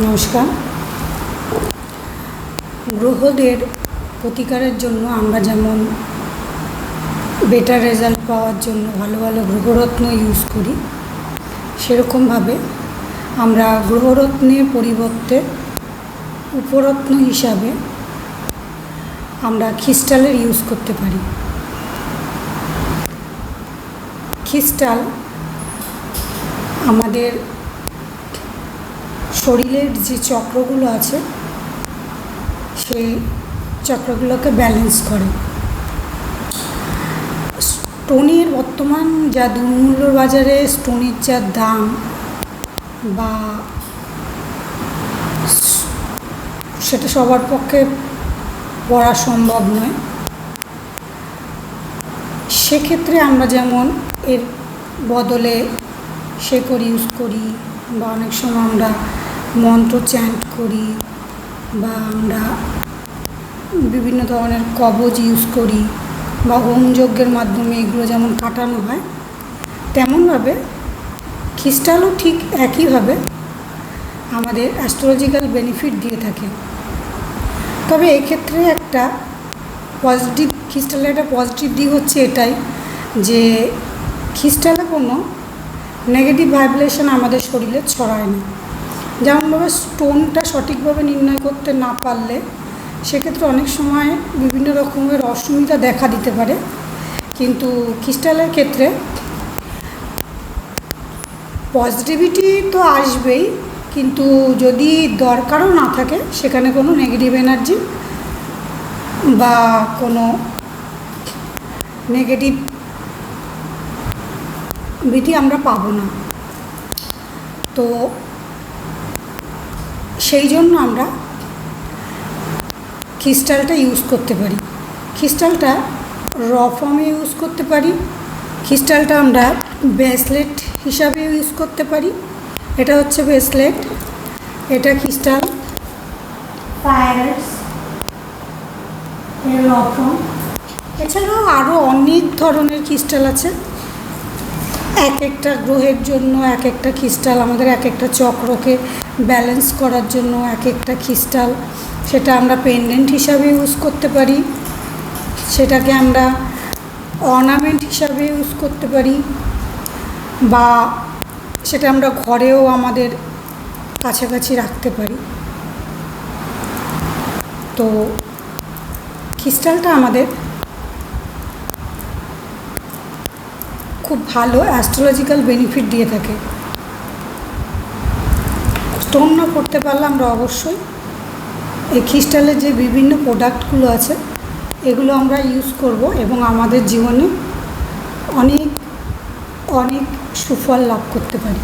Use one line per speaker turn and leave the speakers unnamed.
নমস্কার। গ্রহদের প্রতিকারের জন্য আমরা যেমন বেটার রেজাল্ট পাওয়ার জন্য ভালো ভালো গ্রহরত্ন ইউজ করি, সেরকমভাবে আমরা গ্রহরত্নের পরিবর্তে উপরত্ন হিসাবে আমরা ক্রিস্টালের ইউজ করতে পারি। ক্রিস্টাল আমাদের শরীরের যে চক্রগুলো আছে সেই চক্রগুলোকে ব্যালেন্স করে। স্টোনের বর্তমান যা দুর্মূল্য বাজারে স্টোনের যা দাম বা সেটা সবার পক্ষে পড়া সম্ভব নয়, সেক্ষেত্রে আমরা যেমন এর বদলে শেকড় ইউজ করি বা অনেক সময় আমরা মন্ত্র চ্যান্ট করি বা আমরা বিভিন্ন ধরনের কবচ ইউজ করি বা হোম যজ্ঞের মাধ্যমে এগুলো যেমন কাটানো হয়, তেমনভাবে ক্রিস্টালও ঠিক একইভাবে আমাদের অ্যাস্ট্রোলজিক্যাল বেনিফিট দিয়ে থাকে। তবে এক্ষেত্রে একটা পজিটিভ, ক্রিস্টালের একটা পজিটিভ দিক হচ্ছে এটাই যে ক্রিস্টালে কোনো নেগেটিভ ভাইব্রেশন আমাদের শরীরে ছড়ায় না। যেমনভাবে স্টোনটা সঠিকভাবে নির্ণয় করতে না পারলে সেক্ষেত্রে অনেক সময় বিভিন্ন রকমের অসুবিধা দেখা দিতে পারে, কিন্তু ক্রিস্টালের ক্ষেত্রে পজিটিভিটি তো আসবেই, কিন্তু যদি দরকারও না থাকে সেখানে কোনো নেগেটিভ এনার্জি বা কোনো নেগেটিভিটি আমরা পাবো না। তো সেই জন্য আমরা ক্রিস্টালটা ইউজ করতে পারি। ক্রিস্টালটা র ফর্মে ইউজ করতে পারি, ক্রিস্টালটা আমরা ব্রেসলেট হিসাবে ইউজ করতে পারি। এটা হচ্ছে ব্রেসলেট, এটা ক্রিস্টাল পাইরাইটস এর র ফর্ম। এছাড়াও আরও অনেক ধরনের ক্রিস্টাল আছে। এক একটা গ্রহের জন্য এক একটা ক্রিস্টাল, আমাদের এক একটা চক্রকে ব্যালেন্স করার জন্য এক একটা ক্রিস্টাল, সেটা আমরা পেন্ডেন্ট হিসাবে ইউজ করতে পারি, সেটাকে আমরা অর্নামেন্ট হিসাবে ইউজ করতে পারি, বা সেটা আমরা ঘরেও আমাদের কাছাকাছি রাখতে পারি। তো ক্রিস্টালটা আমাদের খুব ভালো অ্যাস্ট্রোলজিক্যাল বেনিফিট দিয়ে থাকে। স্টোন না করতে পারলে আমরা অবশ্যই এই ক্রিস্টালের যে বিভিন্ন প্রোডাক্টগুলো আছে এগুলো আমরা ইউজ করব এবং আমাদের জীবনে অনেক অনেক সুফল লাভ করতে পারি।